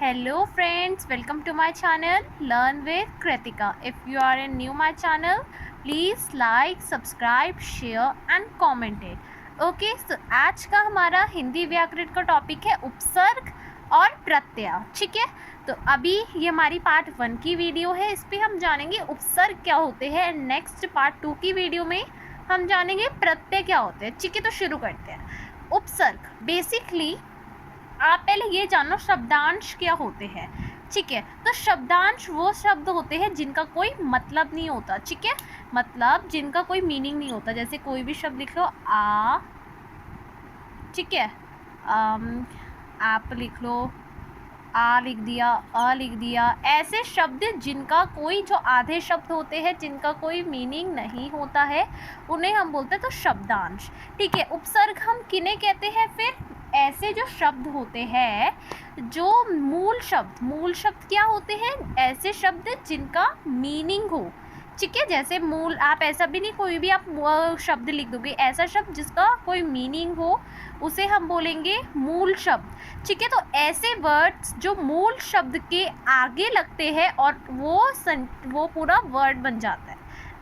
Hello friends, welcome to my channel Learn with Kritika. If you are new my channel, please like, subscribe, share and comment it. Okay so आज का हमारा हिंदी व्याकरण का topic है उपसर्ग और प्रत्यय. ठीक है, तो अभी ये हमारी पार्ट 1 की वीडियो है. इस पे हम जानेंगे उपसर्ग क्या होते हैं. नेक्स्ट पार्ट 2 की वीडियो में हम जानेंगे प्रत्यय क्या होते हैं. ठीक है, तो शुरू करते हैं. उपसर्ग बेसिकली आप पहले ये जानो शब्दांश क्या होते हैं. ठीक है, तो शब्दांश वो शब्द होते हैं जिनका कोई मतलब नहीं होता. ठीक है, मतलब जिनका कोई मीनिंग नहीं होता. जैसे कोई भी शब्द लिख लो आ, ठीक है, आप लिख लो आ लिख दिया, अ लिख दिया. ऐसे शब्द जिनका कोई जो आधे शब्द होते हैं जिनका कोई मीनिंग नहीं होता है उन्हें हम बोलते हैं तो शब्दांश. ठीक है, उपसर्ग हम किन्हें कहते हैं. फिर ऐसे जो शब्द होते हैं जो मूल शब्द क्या होते हैं. ऐसे शब्द जिनका मीनिंग हो. ठीक है, जैसे मूल आप ऐसा भी नहीं कोई भी आप शब्द लिख दोगे. ऐसा शब्द जिसका कोई मीनिंग हो उसे हम बोलेंगे मूल शब्द. ठीक है, तो ऐसे वर्ड्स जो मूल शब्द के आगे लगते हैं और वो पूरा वर्ड बन जाता है.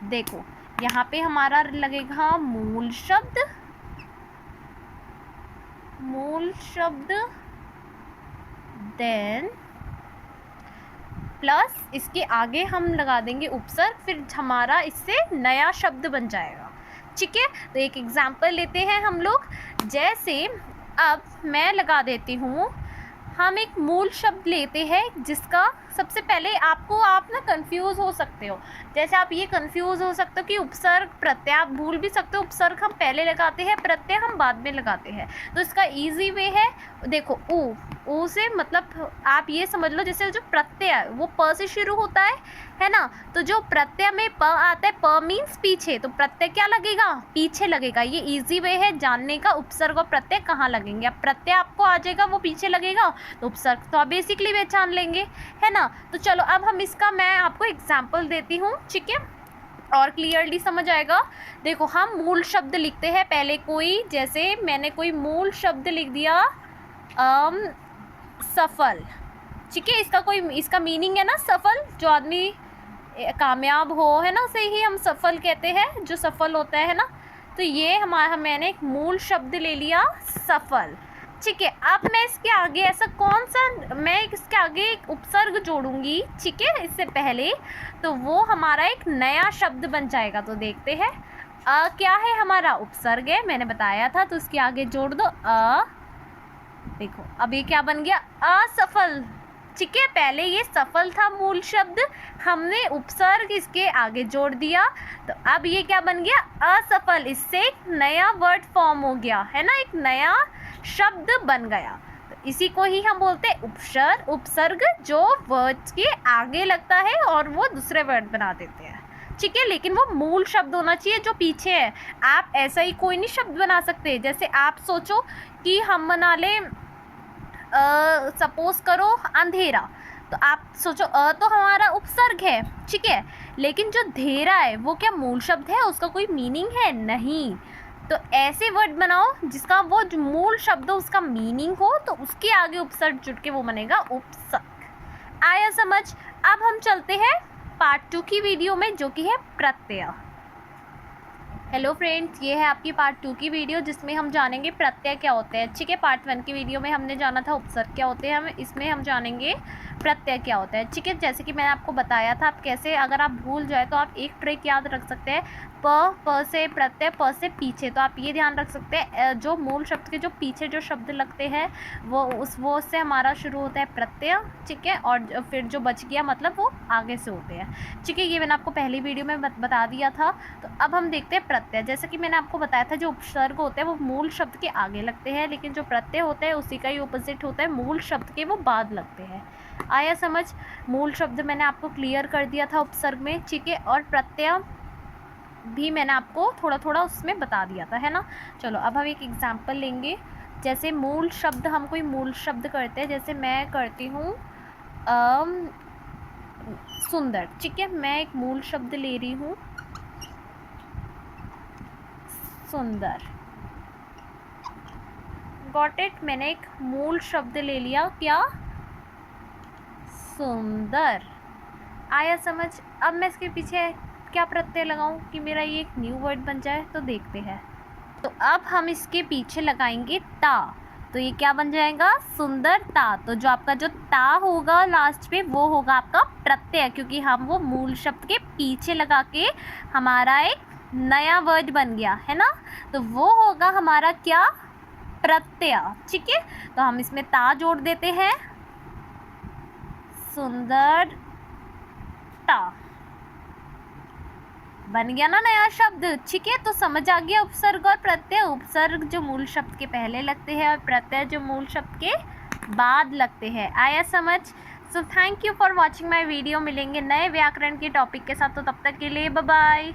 देखो यहाँ पे हमारा लगेगा मूल शब्द देन प्लस इसके आगे हम लगा देंगे उपसर्ग. फिर हमारा इससे नया शब्द बन जाएगा. ठीक है, तो एक एग्जाम्पल लेते हैं हम लोग. जैसे अब मैं लगा देती हूँ, हम एक मूल शब्द लेते हैं जिसका सबसे पहले आप ना कंफ्यूज हो सकते हो. जैसे आप ये कंफ्यूज हो सकते हो कि उपसर्ग प्रत्यय आप भूल भी सकते हो. उपसर्ग हम पहले लगाते हैं, प्रत्यय हम बाद में लगाते हैं. तो इसका इजी वे है, देखो ऊ से मतलब आप ये समझ लो जैसे जो प्रत्यय है वो प से शुरू होता है ना. तो जो प्रत्यय में प आता है, प मीन्स पीछे, तो प्रत्यय क्या लगेगा, पीछे लगेगा. ये इजी वे है जानने का उपसर्ग और प्रत्यय कहाँ लगेंगे. अब प्रत्यय आपको आ जाएगा वो पीछे लगेगा, तो उपसर्ग तो आप बेसिकली पहचान लेंगे, है ना. तो चलो अब हम इसका मैं आपको एग्जाम्पल देती हूँ. ठीक है, और क्लियरली समझ आएगा. देखो हम मूल शब्द लिखते हैं पहले कोई, जैसे मैंने कोई मूल शब्द लिख दिया सफल. ठीक है, इसका मीनिंग है ना सफल, जो आदमी कामयाब हो, है ना, उसे ही हम सफल कहते हैं, जो सफल होता है ना. तो ये मैंने एक मूल शब्द ले लिया सफल. ठीक है, अब मैं इसके आगे मैं इसके आगे एक उपसर्ग जोड़ूंगी. ठीक है, इससे पहले तो वो हमारा एक नया शब्द बन जाएगा. तो देखते हैं क्या है हमारा उपसर्ग है, मैंने बताया था. तो इसके आगे जोड़ दो अ. देखो अब ये क्या बन गया, असफल. ठीक है, पहले ये सफल था मूल शब्द, हमने उपसर्ग इसके आगे जोड़ दिया, तो अब ये क्या बन गया, असफल. इससे एक नया वर्ड फॉर्म हो गया, है ना, एक नया शब्द बन गया. तो इसी को ही हम बोलते हैं उपसर्ग, जो वर्ड्स के आगे लगता है और वो दूसरे वर्ड बना देते हैं. ठीक है, लेकिन वो मूल शब्द होना चाहिए जो पीछे है. आप ऐसा ही कोई नहीं शब्द बना सकते. जैसे आप सोचो कि हम बना लें सपोज करो अंधेरा, तो आप सोचो तो हमारा उपसर्ग है. ठीक है, लेकिन जो धेरा है वो क्या मूल शब्द है, उसका कोई मीनिंग है नहीं. तो ऐसे वर्ड बनाओ जिसका वो जो मूल शब्द हो उसका मीनिंग हो, तो उसके आगे उपसर्ग जुड़ के वो बनेगा उपसर्ग. आया समझ. अब हम चलते हैं पार्ट 2 की वीडियो में, जो कि है प्रत्यय. हेलो फ्रेंड्स, ये है आपकी पार्ट 2 की वीडियो जिसमें हम जानेंगे प्रत्यय क्या होते हैं. ठीक है, पार्ट 1 की वीडियो में हमने जाना था उपसर्ग क्या होते हैं, इसमें हम जानेंगे प्रत्यय क्या होता है. ठीक है, जैसे कि मैंने आपको बताया था, आप कैसे अगर आप भूल जाए तो आप एक ट्रिक याद रख सकते हैं. प से प्रत्यय, प से पीछे. तो आप ये ध्यान रख सकते हैं जो मूल शब्द के जो पीछे जो शब्द लगते हैं वो उससे हमारा शुरू होता है प्रत्यय. ठीक है, और फिर जो बच गया मतलब वो आगे से होते हैं. ठीक है, ये मैंने आपको पहली वीडियो में बता दिया था. तो अब हम देखते हैं प्रत्यय. जैसा कि मैंने आपको बताया था जो उपसर्ग होते हैं वो मूल शब्द के आगे लगते हैं, लेकिन जो प्रत्यय होता है उसी का ही ऑपोजिट होता है, मूल शब्द के वो बाद लगते हैं. आया समझ. मूल शब्द मैंने आपको क्लियर कर दिया था उपसर्ग में. ठीक है, और प्रत्यय भी मैंने आपको थोड़ा थोड़ा उसमें बता दिया था, है ना. चलो अब हम एक एग्जाम्पल लेंगे. जैसे मूल शब्द, हम कोई मूल शब्द करते हैं, जैसे मैं करती हूँ सुंदर. ठीक है, मैं एक मूल शब्द ले रही हूँ सुंदर. Got it. मैंने एक मूल शब्द ले लिया क्या, सुंदर। आया समझ? अब मैं इसके पीछे क्या प्रत्यय लगाऊं कि मेरा ये एक न्यू वर्ड बन जाए, तो देखते हैं। तो अब हम इसके पीछे लगाएंगे ता, तो ये क्या बन जाएगा? सुंदरता। तो जो आपका जो ता होगा लास्ट पे वो होगा आपका प्रत्यय, क्योंकि हम वो मूल शब्द के पीछे लगा के हमारा एक नया वर्ड बन गया है ना, तो वो होगा हमारा क्या? प्रत्यय। ठीक है, तो हम इसमें ता जोड़ देते हैं, सुंदरता बन गया ना नया शब्द। ठीक है, तो समझ आ गया उपसर्ग और प्रत्यय। उपसर्ग जो मूल शब्द के पहले लगते हैं और प्रत्यय जो मूल शब्द के बाद लगते हैं। आया समझ? So thank you for watching my video. मिलेंगे नए व्याकरण के टॉपिक के साथ, तो तब तक के लिए बाय बाय।